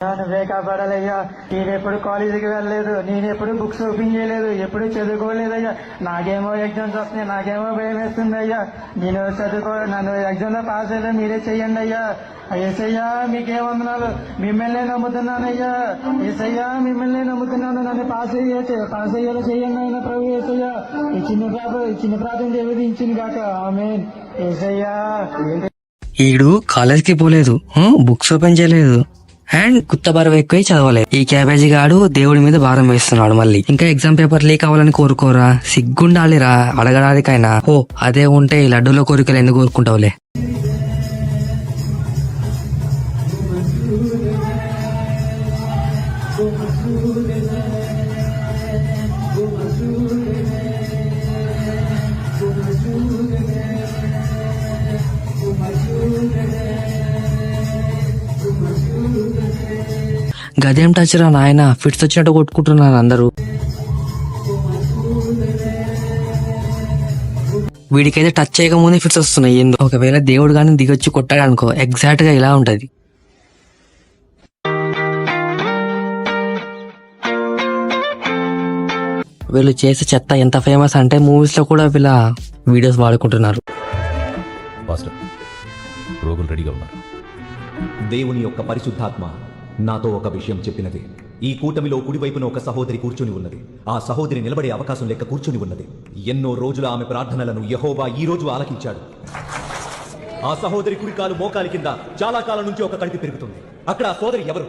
నువ్వే కాపాడాలయ్యా. నేనెప్పుడు కాలేజీకి వెళ్ళలేదు, నేనెప్పుడు బుక్స్ ఓపెన్ చేయలేదు, ఎప్పుడు చదువుకోలేదయ్యా. నాకేమో ఎగ్జామ్స్ వస్తున్నాయి, నాకేమో భయం వేస్తుంది అయ్యా. నేను నన్ను ఎగ్జామ్ లో పాస్ అయ్యేలా మీరే చెయ్యండి అయ్యా. ఏసయ్యా మీకే వందనాలు, మిమ్మల్నే నమ్ముతున్నానయ్యా. ఏసయ్యా మిమ్మల్నే నమ్ముతున్నాను, నన్ను పాస్ అయ్యేలా చెయ్యండి అయినా ప్రభు. ఏసయ్యా ఈ చిన్న ప్రార్థన దేవుడించింది కాక ఆమేన్. ఏసయ్యా ఈడు కాలేజ్కి పోలేదు, బుక్స్ ఓపెన్ చేయలేదు, అండ్ కుత్త బరువు ఎక్కువ చదవలేదు. ఈ క్యాబేజీ గాడు దేవుడి మీద భారం వేస్తున్నాడు. మళ్ళీ ఇంకా ఎగ్జామ్ పేపర్ లీక్ అవ్వాలని కోరుకోరా? సిగ్గుండాలిరా అడగడానికైనా. ఓ అదే ఉంటే ఈ లడ్డూలో కోరికలు ఎందుకు కోరుకుంటావులే. గదేం టచ్ రా నాయన, ఫిట్స్ వచ్చినట్టు కొట్టుకుంటున్నారు అందరూ. వీడికైతే టచ్ చేయకముందే ఫిట్స్ వస్తున్నాయి. ఎందుకు? ఒకవేళ దేవుడు గాని దిగొచ్చి కొట్టాడు అనుకో, ఎగ్జాక్ట్ గా ఇలా ఉంటది. వీళ్ళు చేసే చెత్త ఎంత ఫేమస్ అంటే మూవీస్ లో కూడా వీళ్ళ వీడియోస్ వాడుకుంటున్నారు. రోగులు రెడీగా ఉన్నారు. దేవుని యొక్క పరిశుద్ధాత్మ నాతో ఒక విషయం చెప్పినది. ఈ కూటమిలో కుడివైపున ఒక సహోదరి కూర్చొని ఉన్నది. ఆ సహోదరి నిలబడే అవకాశం లెక్క కూర్చొని ఉన్నది. ఎన్నో రోజుల ఆమె ప్రార్థనలను యెహోవా ఈ రోజు ఆలకించాడు. ఆ సహోదరి కుడికాలు మోకాలి కింద చాలా కాలం నుంచి ఒక కణితి పెరుగుతుంది. అక్కడ ఆ సోదరి ఎవరు?